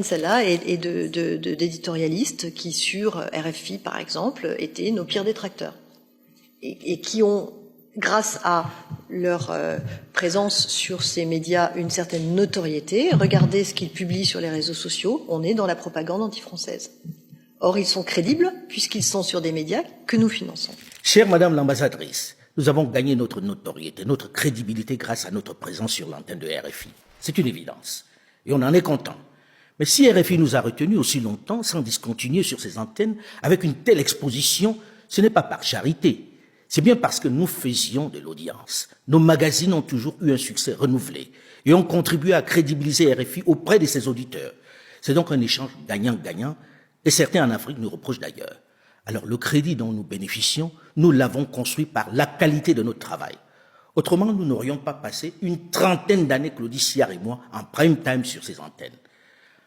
celle-là et d'éditorialistes qui, sur RFI par exemple, étaient nos pires détracteurs et qui ont, grâce à leur présence sur ces médias, une certaine notoriété. Regardez ce qu'ils publient sur les réseaux sociaux, on est dans la propagande anti-française. Or, ils sont crédibles puisqu'ils sont sur des médias que nous finançons. Chère Madame l'ambassadrice, nous avons gagné notre notoriété, notre crédibilité grâce à notre présence sur l'antenne de RFI. C'est une évidence. Et on en est content. Mais si RFI nous a retenus aussi longtemps sans discontinuer sur ces antennes avec une telle exposition, ce n'est pas par charité. C'est bien parce que nous faisions de l'audience. Nos magazines ont toujours eu un succès renouvelé et ont contribué à crédibiliser RFI auprès de ses auditeurs. C'est donc un échange gagnant-gagnant et certains en Afrique nous reprochent d'ailleurs. Alors le crédit dont nous bénéficions, nous l'avons construit par la qualité de notre travail. Autrement, nous n'aurions pas passé une trentaine d'années, Claudie Siard et moi, en prime time sur ces antennes.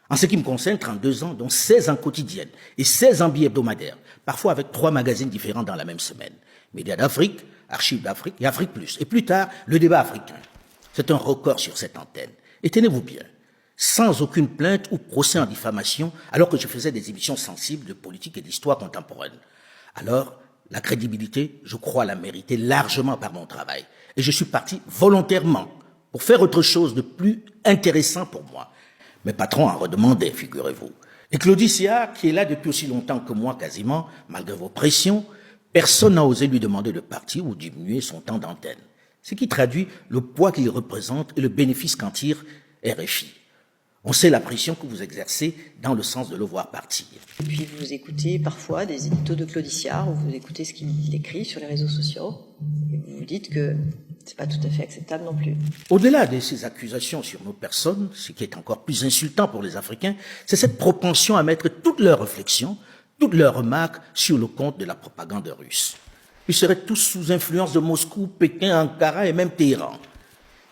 En ce qui me concerne, 32 ans, dont 16 ans quotidiennes et 16 ans hebdomadaires, parfois avec 3 magazines différents dans la même semaine. Médias d'Afrique, Archives d'Afrique et Afrique Plus. Et plus tard, le débat africain. C'est un record sur cette antenne. Et tenez-vous bien, sans aucune plainte ou procès en diffamation, alors que je faisais des émissions sensibles de politique et d'histoire contemporaine. Alors, la crédibilité, je crois la mériter largement par mon travail. Et je suis parti volontairement pour faire autre chose de plus intéressant pour moi. Mes patrons en redemandaient, figurez-vous. Et Claudie Siard, qui est là depuis aussi longtemps que moi quasiment, malgré vos pressions, personne n'a osé lui demander de partir ou diminuer son temps d'antenne. Ce qui traduit le poids qu'il représente et le bénéfice qu'en tire RFI. On sait la pression que vous exercez dans le sens de le voir partir. Et puis vous écoutez parfois des éditos de Claudie Siard, ou vous écoutez ce qu'il écrit sur les réseaux sociaux, et vous vous dites que c'est pas tout à fait acceptable non plus. Au-delà de ces accusations sur nos personnes, ce qui est encore plus insultant pour les Africains, c'est cette propension à mettre toutes leurs réflexions, toutes leurs remarques sur le compte de la propagande russe. Ils seraient tous sous influence de Moscou, Pékin, Ankara et même Téhéran.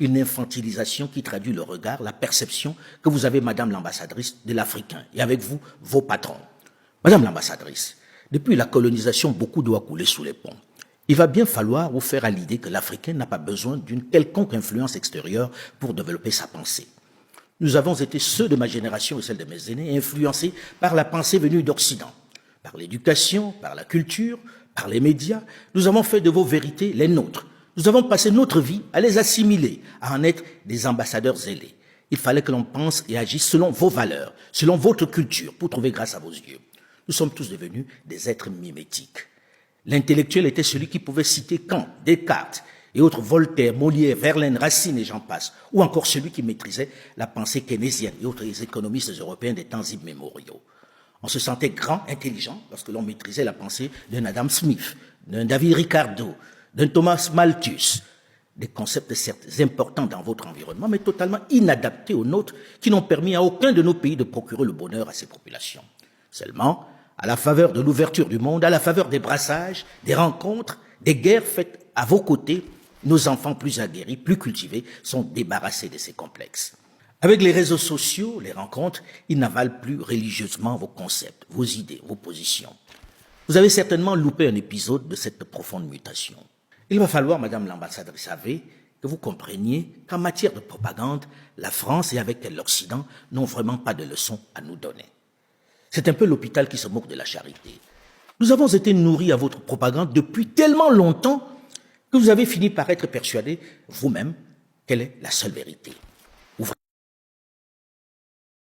Une infantilisation qui traduit le regard, la perception que vous avez, Madame l'ambassadrice, de l'Africain, et avec vous, vos patrons. Madame l'ambassadrice, depuis la colonisation, beaucoup doit couler sous les ponts. Il va bien falloir vous faire à l'idée que l'Africain n'a pas besoin d'une quelconque influence extérieure pour développer sa pensée. Nous avons été, ceux de ma génération et celle de mes aînés, influencés par la pensée venue d'Occident, par l'éducation, par la culture, par les médias. Nous avons fait de vos vérités les nôtres. Nous avons passé notre vie à les assimiler, à en être des ambassadeurs zélés. Il fallait que l'on pense et agisse selon vos valeurs, selon votre culture, pour trouver grâce à vos yeux. Nous sommes tous devenus des êtres mimétiques. L'intellectuel était celui qui pouvait citer Kant, Descartes et autres Voltaire, Molière, Verlaine, Racine et j'en passe, ou encore celui qui maîtrisait la pensée keynésienne et autres économistes européens des temps immémoriaux. On se sentait grand, intelligent, lorsque l'on maîtrisait la pensée d'un Adam Smith, d'un David Ricardo, d'un Thomas Malthus, des concepts certes importants dans votre environnement, mais totalement inadaptés aux nôtres, qui n'ont permis à aucun de nos pays de procurer le bonheur à ses populations. Seulement, à la faveur de l'ouverture du monde, à la faveur des brassages, des rencontres, des guerres faites à vos côtés, nos enfants plus aguerris, plus cultivés, sont débarrassés de ces complexes. Avec les réseaux sociaux, les rencontres, ils n'avalent plus religieusement vos concepts, vos idées, vos positions. Vous avez certainement loupé un épisode de cette profonde mutation. Il va falloir, Madame l'ambassadrice, que vous compreniez qu'en matière de propagande, la France et avec elle l'Occident n'ont vraiment pas de leçons à nous donner. C'est un peu l'hôpital qui se moque de la charité. Nous avons été nourris à votre propagande depuis tellement longtemps que vous avez fini par être persuadé, vous-même, qu'elle est la seule vérité.